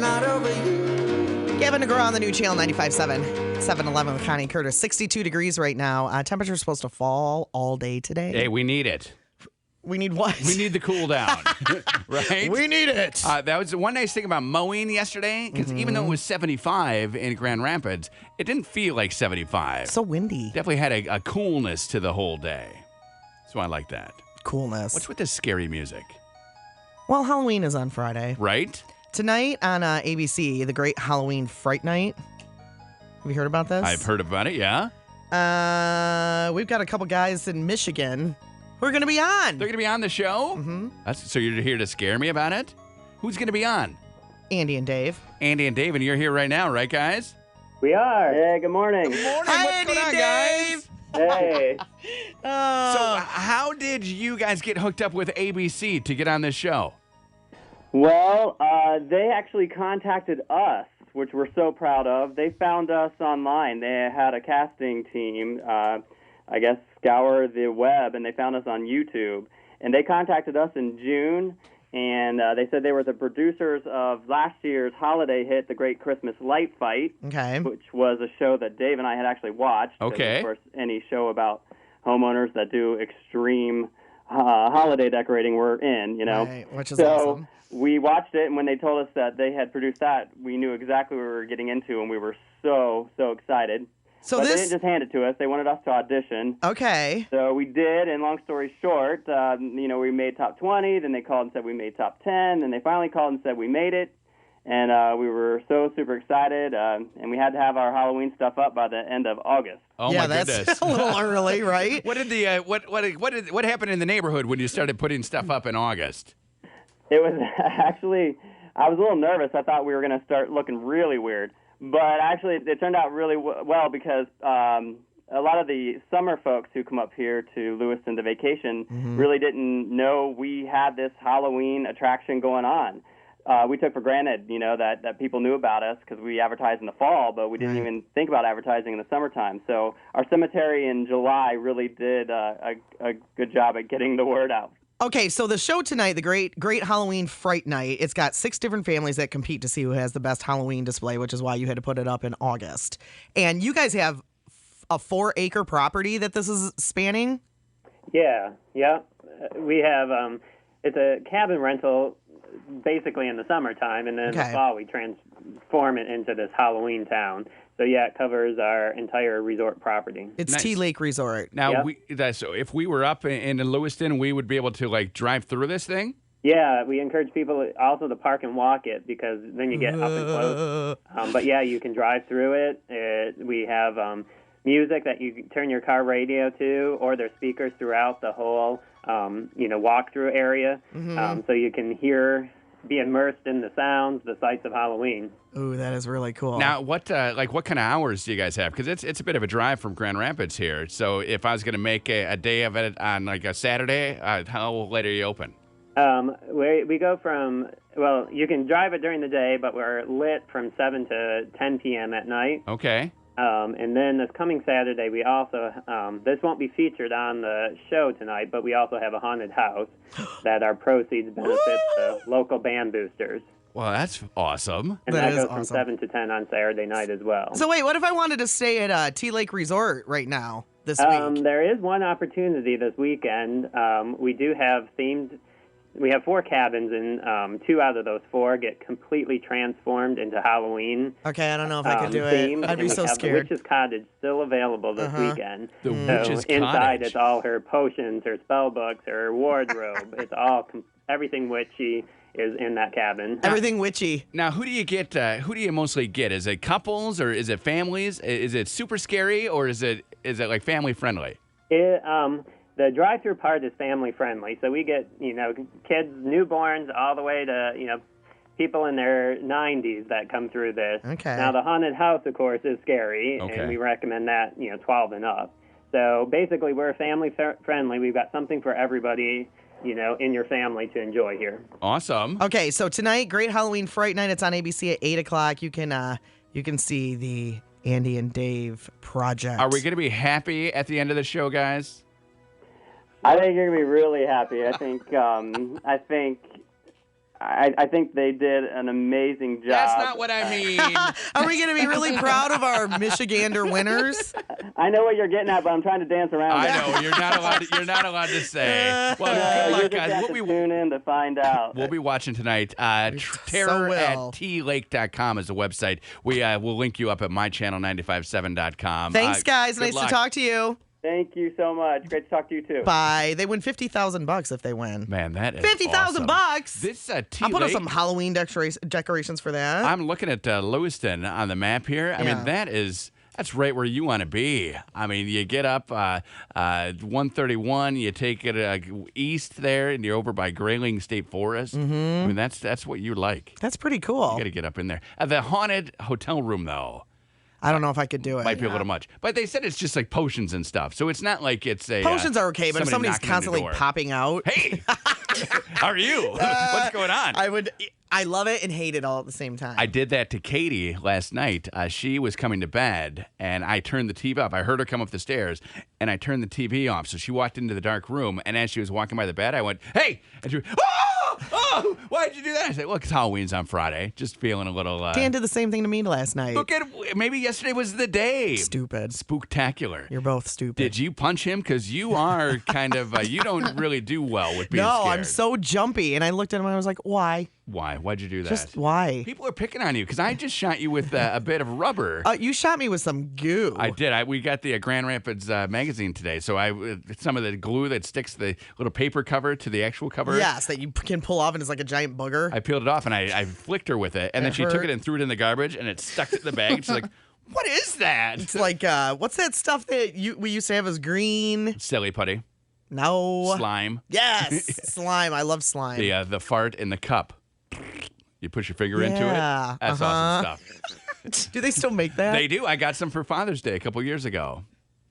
not over you. Gavin DeGraw on the new channel 95.7, 7-Eleven with Connie Curtis. 62 degrees right now. Temperature's supposed to fall all day today. Hey, we need it. We need what? We need the cool down, right? We need it. That was the one nice thing about mowing yesterday, because even though it was 75 in Grand Rapids, it didn't feel like 75. So windy. Definitely had a coolness to the whole day. So I like that. Coolness. What's with this scary music? Well, Halloween is on Friday. Right? Tonight on ABC, the Great Halloween Fright Night. Have you heard about this? I've heard about it, yeah. We've got a couple guys in Michigan who are going to be on. They're going to be on the show? Mm-hmm. So you're here to scare me about it? Who's going to be on? Andy and Dave. Andy and Dave, and you're here right now, right, guys? We are. Hey, good morning. Good morning. Hi, What's Andy going on, and guys? Hey. So how did you guys get hooked up with ABC to get on this show? Well, they actually contacted us, which we're so proud of. They found us online. They had a casting team, I guess, scour the web, and they found us on YouTube. And they contacted us in June, and they said they were the producers of last year's holiday hit, The Great Christmas Light Fight, Okay. which was a show that Dave and I had actually watched. 'Cause, Okay. Of course, any show about homeowners that do extreme holiday decorating, we're in, you know. Right, which is so awesome. we watched it, and when they told us that they had produced that, we knew exactly what we were getting into, and we were so excited. So But they this. didn't just hand it to us. They wanted us to audition. Okay. So we did, and long story short, we made top 20, then they called and said we made top 10, then they finally called and said we made it, and we were so super excited, and we had to have our Halloween stuff up by the end of August. Oh yeah, my that's goodness. a little early, right? What did the what happened in the neighborhood when you started putting stuff up in August? It was actually, I was a little nervous. I thought we were going to start looking really weird. But actually, it turned out really well because a lot of the summer folks who come up here to Lewiston to vacation really didn't know we had this Halloween attraction going on. We took for granted, that people knew about us because we advertised in the fall, but we didn't even think about advertising in the summertime. So our cemetery in July really did a good job at getting the word out. Okay, so the show tonight, the Great Halloween Fright Night, it's got 6 different families that compete to see who has the best Halloween display, which is why you had to put it up in August. And you guys have a 4-acre property that this is spanning? Yeah. We have, it's a cabin rental basically in the summertime, and then in the fall we transform it into this Halloween town. So, yeah, it covers our entire resort property. It's Nice. T-Lake Resort. Now, so if we were up in Lewiston, we would be able to, drive through this thing? Yeah, we encourage people also to park and walk it because then you get up and close. But, yeah, you can drive through it. We have music that you can turn your car radio to, or there's speakers throughout the whole, walk-through area. So you can be immersed in the sounds, the sights of Halloween. Ooh, that is really cool. Now, what kind of hours do you guys have? Because it's a bit of a drive from Grand Rapids here. So if I was going to make a day of it on a Saturday, how late are you open? We go from, you can drive it during the day, but we're lit from 7 to 10 p.m. at night. Okay. And then this coming Saturday, we also, this won't be featured on the show tonight, but we also have a haunted house that our proceeds benefit the local band boosters. Well, that's awesome. And That that is goes from awesome. 7 to 10 on Saturday night as well. So wait, what if I wanted to stay at T-Lake Resort right now this week? There is one opportunity this weekend. We do have we have 4 cabins, and 2 out of those 4 get completely transformed into Halloween. Okay, I don't know if I could do theme, it. I'd be and so we have scared. The Witch's Cottage still available this weekend. The So Witch's inside, Cottage. it's all her potions, her spell books, her wardrobe. It's all everything witchy is in that cabin. Everything witchy. Now, who do you get? Who do you mostly get? Is it couples or is it families? Is it super scary or is it like family friendly? The drive-through part is family friendly, so we get kids, newborns, all the way to people in their 90s that come through this. Okay. Now the haunted house, of course, is scary, Okay. and we recommend that 12 and up. So basically, we're family friendly. We've got something for everybody, in your family to enjoy here. Awesome. Okay, so tonight, Great Halloween Fright Night. It's on ABC at 8 o'clock. You can see the Andy and Dave project. Are we going to be happy at the end of the show, guys? I think you're gonna be really happy. I think I think they did an amazing job. That's not what I mean. Are we going to be really proud of our Michigander winners? I know what you're getting at, but I'm trying to dance around it. I know you're not allowed. You're not allowed to say. Well, good You luck, just guys. have to tune in to find out. We'll be watching tonight. Terror will. at tlake.com is the website. We'll link you up at mychannel957.com. Thanks, guys. Good Nice luck. to talk to you. Thank you so much. Great to talk to you too. Bye. They win $50,000 if they win. Man, that is $50,000 awesome. This I'll put up some Halloween decorations for that. I'm looking at Lewiston on the map here. I mean, Yeah. that's right where you want to be. I mean, you get up 131, you take it east there, and you're over by Grayling State Forest. I mean, that's what you like. That's pretty cool. You got to get up in there. The haunted hotel room, though, I don't know if I could do it. might be a little much. But they said it's just like potions and stuff. So it's not like it's a... Potions are okay, but if somebody somebody's knocking on the constantly door. popping out, Hey! How are you? What's going on? I love it and hate it all at the same time. I did that to Katie last night. She was coming to bed, and I turned the TV off. I heard her come up the stairs, and I turned the TV off. So she walked into the dark room, and as she was walking by the bed, I went, "Hey!" And she went, "Oh, why'd you do that?" I said, "Look, it's Halloween's on Friday. Just feeling a little." Dan did the same thing to me last night. Look at maybe yesterday was the day. Stupid. Spooktacular. You're both stupid. Did you punch him? Because you are kind of you don't really do well with being No, scared. I'm so jumpy. And I looked at him and I was like, why? Why? Why'd you do that? Just why? People are picking on you because I just shot you with a bit of rubber. You shot me with some goo. I did. We got the Grand Rapids magazine today, so some of the glue that sticks the little paper cover to the actual cover. Yes, that you can pull off and it's like a giant booger. I peeled it off and I flicked her with it, and then she took hurt. it and threw it in the garbage, and it stuck in the bag. And she's like, "What is that?" It's like, what's that stuff that we used to have as green? Silly putty, No. slime, Yes, slime. I love slime. the fart in the cup. You push your finger into it. Yeah, That's awesome stuff. Do they still make that? They do. I got some for Father's Day a couple years ago.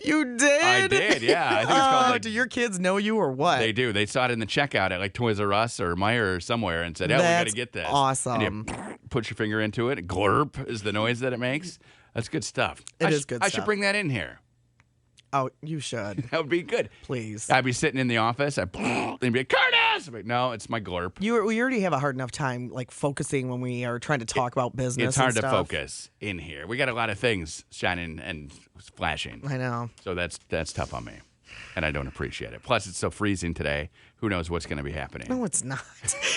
You did? I did, yeah. I think it's called like, do your kids know you or what? They do. They saw it in the checkout at like Toys R Us or Meijer or somewhere and said, "Oh, we got to That's get this." awesome. And you put your finger into it. Glurp is the noise that it makes. That's good stuff. It is good I stuff. should bring that in here. Oh, you should. That would be good. Please. I'd be sitting in the office. I'd be like, "Curtis!" I'm like, "No, it's my glurp." We already have a hard enough time like focusing when we are trying to talk about business. It's hard and to stuff. focus in here. We got a lot of things shining and flashing. I know. So that's tough on me. And I don't appreciate it. Plus, it's so freezing today. Who knows what's going to be happening? No, it's not.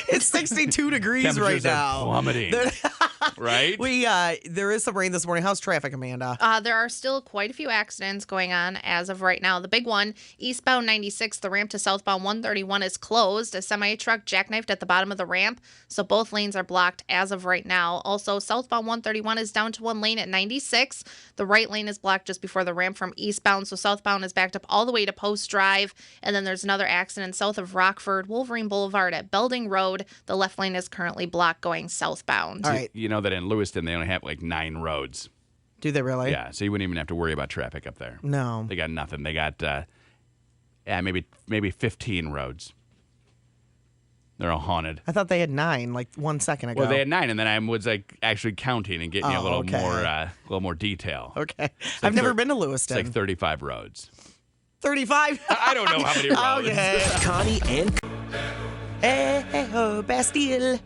It's 62 degrees right Temperatures are now. plummeting. Right? There is some rain this morning. How's traffic, Amanda? There are still quite a few accidents going on as of right now. The big one, eastbound 96, the ramp to southbound 131 is closed. A semi-truck jackknifed at the bottom of the ramp, so both lanes are blocked as of right now. Also, southbound 131 is down to one lane at 96. The right lane is blocked just before the ramp from eastbound, so southbound is backed up all the way to Post Drive. And then there's another accident south of Rockford, Wolverine Boulevard at Belding Road. The left lane is currently blocked going southbound. All right. You know that in Lewiston, they only have like 9 roads. Do they really? Yeah, so you wouldn't even have to worry about traffic up there. No. They got nothing. They got maybe 15 roads. They're all haunted. I thought they had 9 like 1 second ago. Well, they had 9, and then I was like actually counting and getting you a Oh, little okay. more detail. Okay. I've never been to Lewiston. It's like 35 roads. 35? I don't know how many roads. Okay. Connie and Hey, ho, Bastille.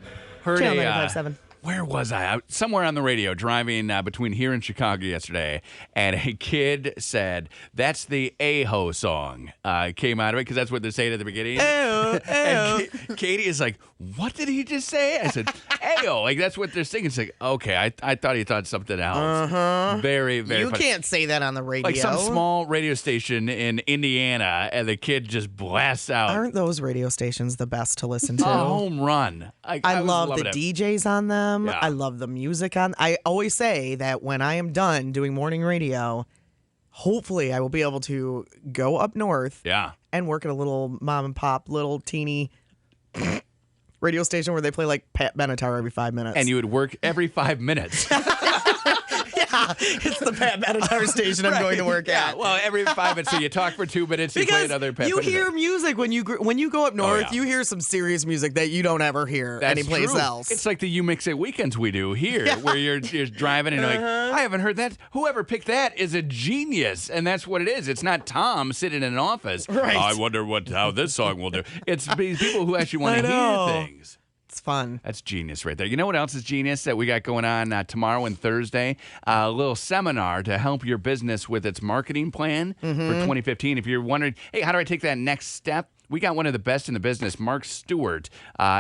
Heard Channel a, 95.7. where was I? Out somewhere on the radio driving between here and Chicago yesterday, and a kid said, "That's the A-ho song." Came out of it because that's what they're saying at the beginning. Ayo, And ayo. Katie is like, "What did he just say?" I said, "Ayo." Like that's what they're singing. It's like, okay, I thought he thought something else. Uh-huh. Very, very. You funny. can't say that on the radio. Like some small radio station in Indiana, and the kid just blasts out. Aren't those radio stations the best to listen to? A home run. I was love loving the it. DJs on them. Yeah. I love the music on. I always say that when I am done doing morning radio, hopefully I will be able to go up north Yeah. and work at a little mom and pop, little teeny radio station where they play like Pat Benatar every 5 minutes. And you would work every 5 minutes. yeah, it's the Pat Benatar station I'm going to work Yeah, at. well, every 5 minutes. So you talk for 2 minutes, you play Because another Pat you Benatar. hear music when you go up north, yeah. you hear some serious music that you don't ever hear That's anyplace true. else. It's like the You Mix It weekends we do here, where you're driving and you're like, I haven't heard that. Whoever picked that is a genius, and that's what it is. It's not Tom sitting in an office. Right. I wonder how this song will do. It's people who actually want I to know. hear things. It's fun. That's genius right there. You know what else is genius that we got going on tomorrow and Thursday? A little seminar to help your business with its marketing plan for 2015. If you're wondering, hey, how do I take that next step? We got one of the best in the business. Mark Stewart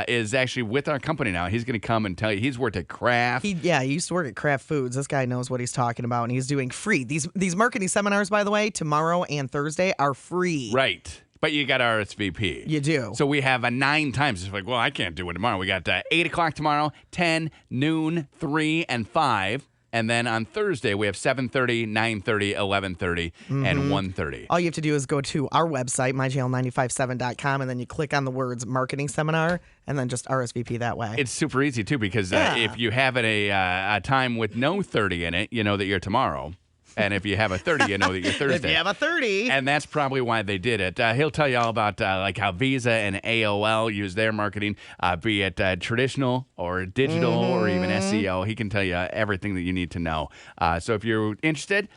is actually with our company now. He's going to come and tell you. He's worked at Kraft. He used to work at Kraft Foods. This guy knows what he's talking about, and he's doing free. These marketing seminars, by the way, tomorrow and Thursday are free. Right. But you got RSVP. You do. So we have 9 times. It's like, well, I can't do it tomorrow. We got 8 o'clock tomorrow, 10, noon, 3, and 5. And then on Thursday, we have 7:30, 9:30, 11:30, and 1:30. All you have to do is go to our website, mychannel957.com, and then you click on the words marketing seminar, and then just RSVP that way. It's super easy, too, because if you have it a time with no 30 in it, you know that you're tomorrow. And if you have a 30, you know that you're Thursday. If you have a 30. And that's probably why they did it. He'll tell you all about like how Visa and AOL use their marketing, be it traditional or digital or even SEO. He can tell you everything that you need to know. So if you're interested,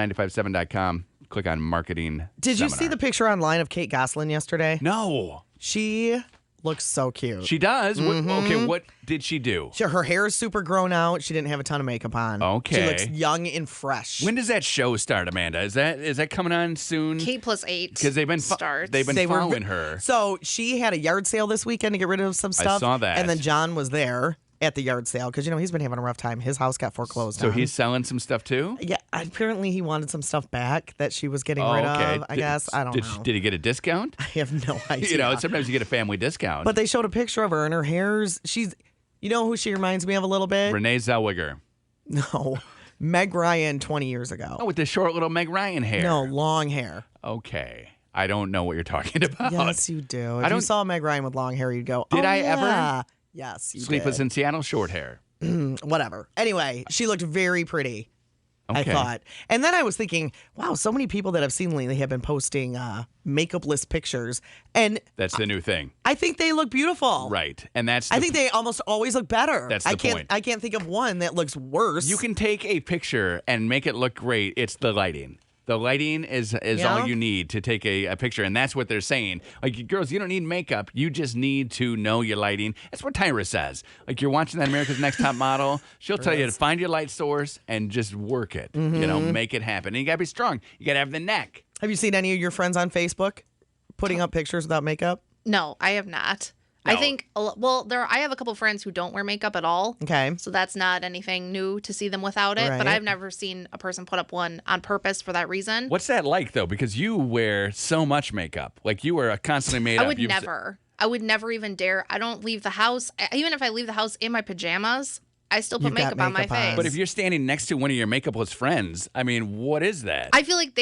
mychannel957.com, click on marketing Did you seminar. see the picture online of Kate Gosselin yesterday? No. She looks so cute. She does? Okay, what did she do? Her hair is super grown out. She didn't have a ton of makeup on. Okay. She looks young and fresh. When does that show start, Amanda? Is that coming on soon? Kate plus 8 Because they've been starts. following her. So she had a yard sale this weekend to get rid of some stuff. saw that. And then John was there at the yard sale because, he's been having a rough time. His house got foreclosed So on. he's selling some stuff too? Yeah, apparently he wanted some stuff back that she was getting rid of, I guess. I don't know. Did he get a discount? I have no idea. Sometimes you get a family discount. But they showed a picture of her and her hair's, you know who she reminds me of a little bit? Renee Zellweger. No. Meg Ryan 20 years ago. Oh, with the short little Meg Ryan hair. No, long hair. Okay. I don't know what you're talking about. Yes, you do. If you saw Meg Ryan with long hair, you'd go, Did I yeah. ever? Yes, you Sleepless did. in Seattle, short hair. Whatever. Anyway, she looked very pretty. I Okay. thought. And then I was thinking, wow, so many people that I've seen lately have been posting makeup-less pictures. And That's the new thing. I think they look beautiful. Right. And that's I think they almost always look better. That's the point. I can't think of one that looks worse. You can take a picture and make it look great. It's the lighting. The lighting is all you need to take a picture, and that's what they're saying. Like, girls, you don't need makeup. You just need to know your lighting. That's what Tyra says. Like, you're watching that America's Next Top Model. She'll tell you to find your light source and just work it. Make it happen. And you got to be strong. You got to have the neck. Have you seen any of your friends on Facebook putting up pictures without makeup? No, I have not. No. I think, I have a couple friends who don't wear makeup at all. Okay. So that's not anything new to see them without it. But Right. I've never seen a person put up one on purpose for that reason. What's that like, though? Because you wear so much makeup. Like, you are constantly made I up. would never. I would never even dare. I don't leave the house. Even if I leave the house in my pajamas, I still put You've got makeup on my makeup on. face. But if you're standing next to one of your makeupless friends, I mean, what is that? I feel like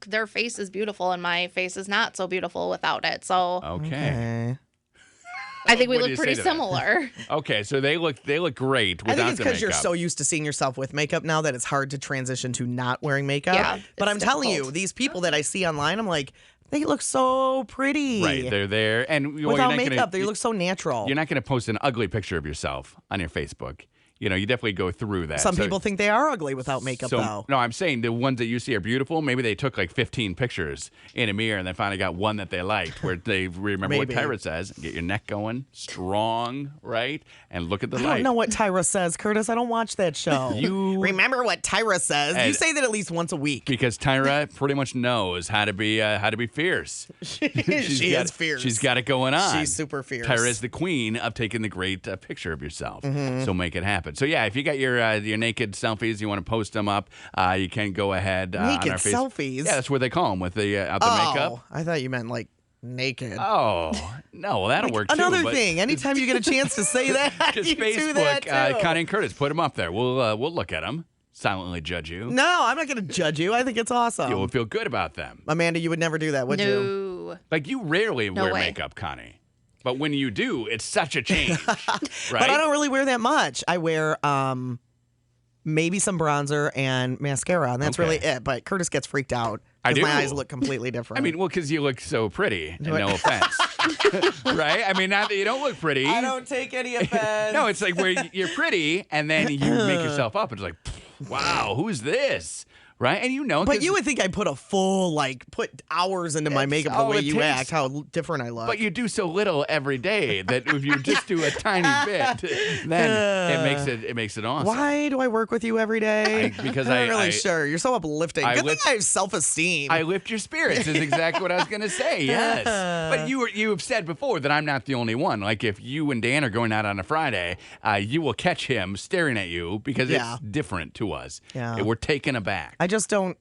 their face is beautiful and my face is not so beautiful without it. So Okay. I think we What do look you pretty say to that? similar. Okay, so they look great I without think it's the because you're makeup. so used to seeing yourself with makeup now that it's hard to transition to not wearing makeup. Yeah, but it's I'm telling you, difficult. these people that I see online, I'm like, they look so pretty. Right, they're there, and well, Without you're not makeup, gonna, they look so natural. You're not going to post an ugly picture of yourself on your Facebook. You definitely go through that. Some So- people think they are ugly without makeup, though. No, I'm saying the ones that you see are beautiful. Maybe they took like 15 pictures in a mirror and they finally got one that they liked where they remember what Maybe. Tyra says. Get your neck going, strong, right? And look at the I light. don't know what Tyra says, Curtis. I don't watch that show. You- remember what Tyra says? You And- say that at least once a week. Because Tyra pretty much knows how to be fierce. She got, is fierce. She's got it going on. She's super fierce. Tyra is the queen of taking the great picture of yourself. Mm-hmm. So make it happen. So yeah, if you got your naked selfies, you want to post them up, you can go ahead on Naked our face. selfies? Yeah, that's what they call them with the makeup. Oh, I thought you meant like naked. Oh no, well, that'll work too. Another but thing, anytime you get a chance to say that, just you do Facebook, that too. Connie and Curtis, put them up there. We'll look at them, silently judge you. No, I'm not going to judge you. I think it's awesome. You will feel good about them. Amanda, you would never do that, would you? No. Like you rarely wear way. makeup, Connie, but when you do, it's such a change, right? But I don't really wear that much. I wear maybe some bronzer and mascara, and that's Okay. really it. But Curtis gets freaked out I because my do. eyes look completely different. I mean, well, because you look so pretty, and no offense, right? I mean, not that you don't look pretty. I don't take any offense. No, it's like where you're pretty, and then you make yourself up. It's like, wow, who's this? right? And But 'cause- you would think I put a full, put hours into my makeup the all way it you takes. act, how different I look. But you do so little every day that if you just do a tiny bit, then it makes it awesome. Why do I work with you every day? Because I'm not really sure. You're so uplifting. I Good lift- thing I have self-esteem. I lift your spirits is exactly what I was going to say. Yes, but you have said before that I'm not the only one. Like if you and Dan are going out on a Friday, you will catch him staring at you because it's different to us. Yeah. We're taken aback. I just don't.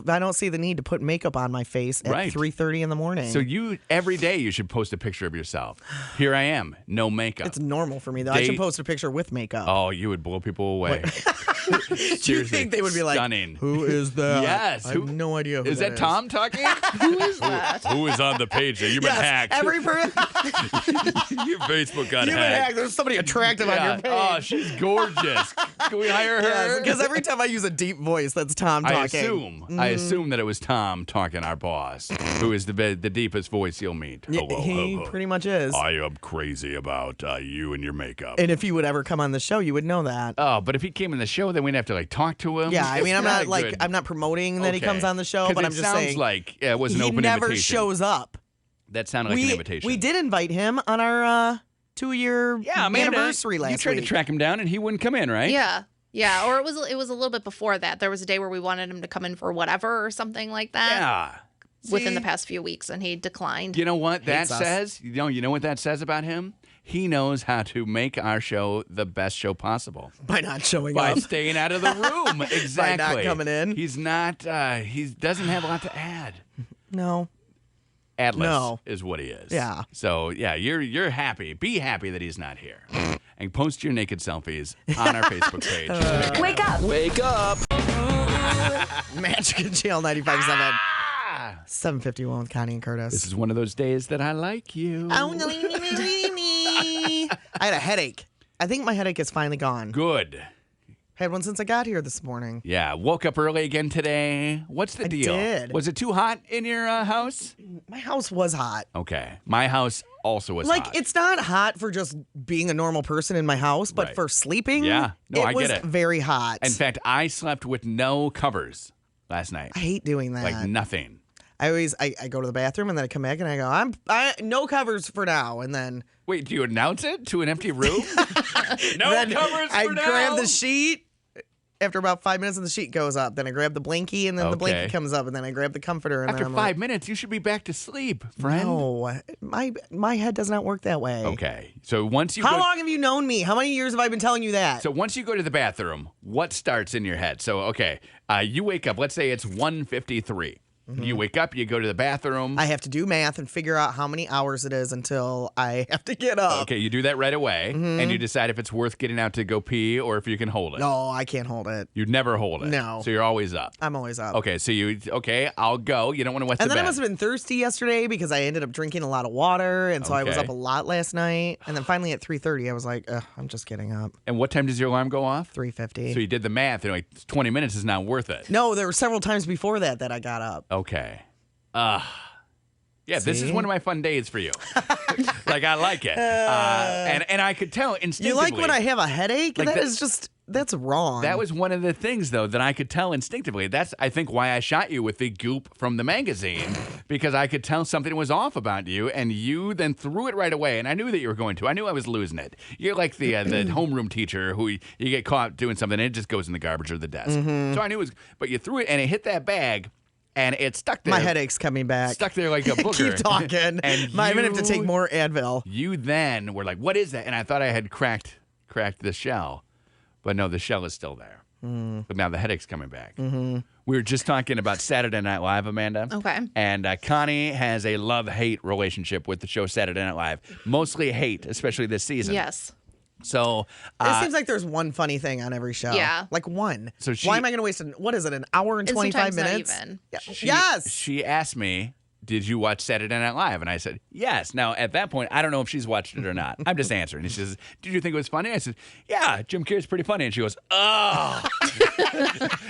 I don't see the need to put makeup on my face at Right. 3:30 in the morning. So every day you should post a picture of yourself. Here I am, no makeup. it's normal for me though. I should post a picture with makeup. Oh, you would blow people away. Do you think they would be like, stunning? Who is that? Yes. I have no idea who Is that that Tom talking? Who is that? Who is on the page? You've been Yes, hacked. every person. Your Facebook got You've been hacked. hacked. There's somebody attractive on your page. Oh, she's gorgeous. Can we hire her? Yes, because every time I use a deep voice, that's Tom talking. I assume that it was Tom talking, our boss, who is the deepest voice you'll meet. Hello, He hello. pretty much is. I am crazy about you and your makeup. And if he would ever come on the show, you would know that. Oh, but if he came in the show, then we'd have to talk to him. Yeah, I mean, It's I'm not good. I'm not promoting that he Okay. comes on the show, 'Cause but it I'm just sounds saying like it was an he open never invitation. shows up. That sounded like an invitation. We did invite him on our 2-year anniversary last You tried week. to track him down, and he wouldn't come in, right? Yeah. Yeah, or it was a little bit before that. There was a day where we wanted him to come in for whatever or something like that Yeah. within the See? past few weeks, and he declined. You know what that Hates us. says? You know what that says about him? He knows how to make our show the best show possible by not showing by up. staying out of the room. Exactly. coming in. He's not. He doesn't have a lot to add. No. Adless No. is what he is. Yeah. So yeah, you're happy. Be happy that he's not here, and post your naked selfies on our Facebook page. Wake up. Wake up. Magic Channel 95.7. Ah! 751 with Connie and Curtis. This is one of those days that I like you. I had a headache. I think my headache is finally gone. Good. Had one since I got here this morning. Yeah, woke up early again today. What's the deal? did. Was it too hot in your house? My house was hot. Okay. My house also was hot. It's not hot for just being a normal person in my house, but Right. for sleeping, Yeah. No, I was get it. very hot. In fact, I slept with no covers last night. I hate doing that. Like nothing. I always I go to the bathroom and then I come back and I go, I no covers for now, and then Wait, do you announce it to an empty room? No then covers I for now. grab the sheet. After about 5 minutes, and the sheet goes up. Then I grab the blankie, and then the Okay. blankie comes up, and then I grab the comforter. And After then I'm 5 minutes, you should be back to sleep, friend. no, my head does not work that way. Okay. So once you How go, long have you known me? How many years have I been telling you that? So once you go to the bathroom, what starts in your head? So okay, you wake up. Let's say it's 1:53. You wake up, you go to the bathroom. I have to do math and figure out how many hours it is until I have to get up. Okay, you do that right away, and you decide if it's worth getting out to go pee or if you can hold it. No, I can't hold it. You never hold it. No. So you're always up. I'm always up. Okay, so I'll go. You don't want to wet And the then I bed. must have been thirsty yesterday because I ended up drinking a lot of water, and so I was Okay. up a lot last night. And then finally at 3:30, I was like, ugh, I'm just getting up. And what time does your alarm go off? 3:50. So you did the math. You're like 20 minutes is not worth it. No, there were several times before that I got up. Okay. Yeah, this is See? one of my fun days for you. Like I like it, and I could tell You instinctively. like when I have a headache? Like That's wrong. That was one of the things, though, that I could tell instinctively. That's, I think, why I shot you with the goop from the magazine, because I could tell something was off about you, and you then threw it right away, and I knew that you were going to. I knew I was losing it. You're like the homeroom teacher who you get caught doing something, and it just goes in the garbage or the desk. So I knew it was, but you threw it, and it hit that bag, and it stuck there. My headache's coming back. Stuck there like a booger. Keep talking. And I'm gonna have to take more Advil. You then were like, "What is that?" And I thought I had cracked the shell, but no, the shell is still there. But now the headache's coming back. We were just talking about Saturday Night Live, Amanda. Okay. And Connie has a love-hate relationship with the show Saturday Night Live. Mostly hate, especially this season. Yes. So It seems like there's one funny thing on every show. Yeah. Like one. So why am I going to waste an hour and And 25 sometimes not minutes? even. Yeah. she, Yes. she asked me, "Did you watch Saturday Night Live?" And I said, "Yes." Now, at that point, I don't know if she's watched it or not. I'm just answering. And she says, "Did you think it was funny?" I said, "Yeah, Jim Carrey's pretty funny." And she goes, "Oh."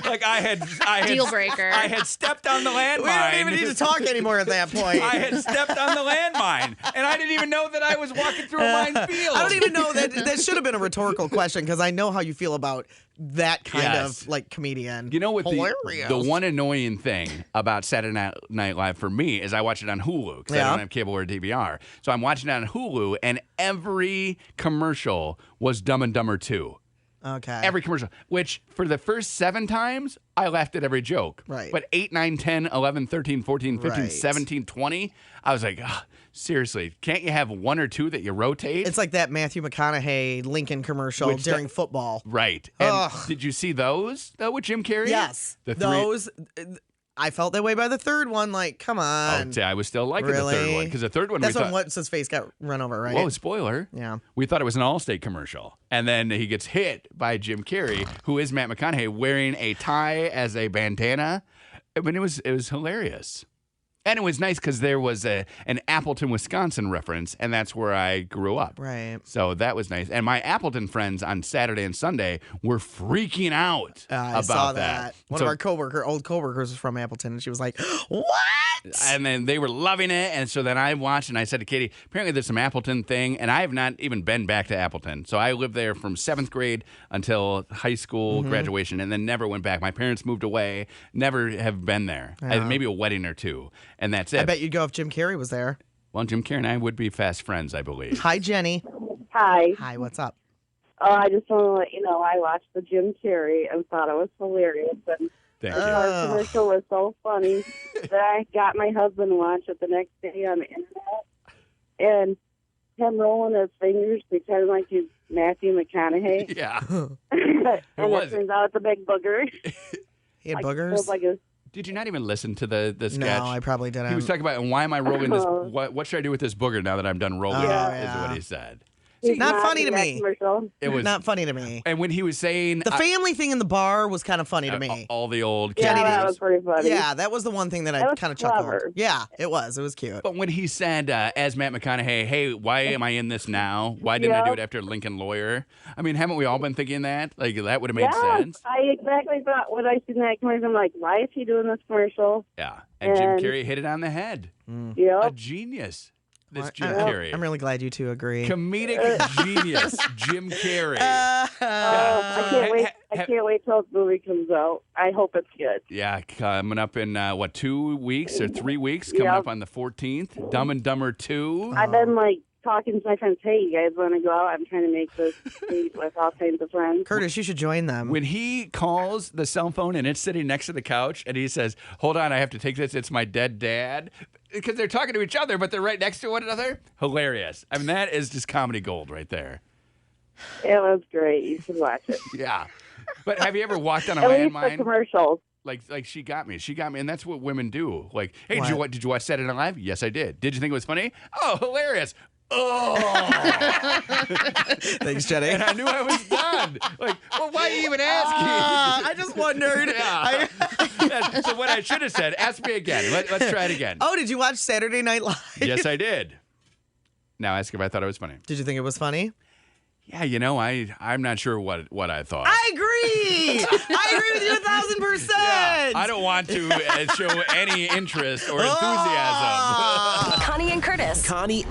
Like I had Deal breaker. I had stepped on the landmine. We don't even need to talk anymore at that point. I had stepped on the landmine, and I didn't even know that I was walking through a minefield. I don't even know that should have been a rhetorical question because I know how you feel about that kind Yes. of like comedian. You know what? Hilarious. The one annoying thing about Saturday Night Live for me is I watch it on Hulu because I Yeah. don't have cable or DVR. So I'm watching it on Hulu, and every commercial was Dumb and Dumber 2. Okay. Every commercial, which for the first 7 times, I laughed at every joke. Right. But 8, 9, 10, 11, 13, 14, 15, Right. 17, 20, I was like, "Ugh, seriously, can't you have 1 or 2 that you rotate? It's like that Matthew McConaughey Lincoln commercial Which during football. Right. And Ugh. did you see those, though, with Jim Carrey? Yes. The 3. Those. I felt that way by the third one. Like, come Oh, on. I was still liking the third Really? one because the third one That's we when thought, what's his face got run over, right? whoa, spoiler. Yeah. We thought it was an Allstate commercial. And then he gets hit by Jim Carrey, who is Matt McConaughey, wearing a tie as a bandana. I mean, it was hilarious. And it was nice because there was an Appleton, Wisconsin reference, and that's where I grew up. Right. So that was nice. And my Appleton friends on Saturday and Sunday were freaking out I about saw that. One So- of our old coworkers was from Appleton, and she was like, "What?" And then they were loving it. And so then I watched and I said to Katie, apparently there's some Appleton thing. And I have not even been back to Appleton. So I lived there from 7th grade until high school graduation and then never went back. My parents moved away, never have been there. Maybe a wedding or 2. And that's it. I bet you'd go if Jim Carrey was there. Well, Jim Carrey and I would be fast friends, I believe. Hi, Jenny. Hi. Hi, what's up? I just want to let you know I watched the Jim Carrey and thought it was hilarious. And Thank the you. car commercial was so funny that I got my husband to watch it the next day on the internet. And him rolling his fingers, pretending like he's Matthew McConaughey. Yeah. and was. it turns out it's a big booger. He had Like, boogers? feels like a, Did you not even listen to the sketch? No, I probably didn't. He was talking about, and why am I rolling this? What should I do with this booger now that I'm done rolling? Oh, Is yeah. what he said. he's not funny in to that me. commercial. It was not funny to me. And when he was saying The family thing in the bar was kind of funny to me. all the old Yeah, Kennedy that days. was pretty funny. Yeah, that was the one thing that I That was kind of chuckled. clever. Yeah, it was. It was cute. But when he said, as Matt McConaughey, hey, why am I in this now? Why didn't I do Yeah. it after Lincoln Lawyer? I mean, haven't we all been thinking that? Like, that would have made Yeah, sense. I exactly thought when I seen that commercial, I'm like, why is he doing this commercial? Yeah. And Jim And- Carrey hit it on the head. A Yep. genius. This Well, Jim I'm- Carrey. I'm really glad you two agree. Comedic genius, Jim Carrey. I can't wait. I can't wait till the movie comes out. I hope it's good. Yeah, coming up in, 2 weeks or 3 weeks? Coming Yep. up on the 14th. Dumb and Dumber 2. I've been like talking to my friends. Hey, you guys want to go out? I'm trying to make this date with all kinds of friends. Curtis, you should join them. When he calls the cell phone and it's sitting next to the couch and he says, hold on, I have to take this. It's my dead dad. Because they're talking to each other, but they're right next to one another. Hilarious. I mean, that is just comedy gold right there. It was great. You should watch it. Yeah. But have you ever walked on a At least the landmine? commercials. Like she got me. She got me, and that's what women do. Like, hey, What? did you watch Saturday Night Live? Yes, I did. Did you think it was funny? Oh, hilarious. Oh, Thanks, Jenny. and I knew I was done. Like, well, why are you even asking? I just wondered. Yeah. So what I should have said, ask me again. Let's try it again. Oh, did you watch Saturday Night Live? Yes, I did. Now ask if I thought it was funny. Did you think it was funny? Yeah, I'm not sure what I thought. I agree. I agree with you 1,000%. Yeah, I don't want to show any interest or enthusiasm. Connie and Curtis. Connie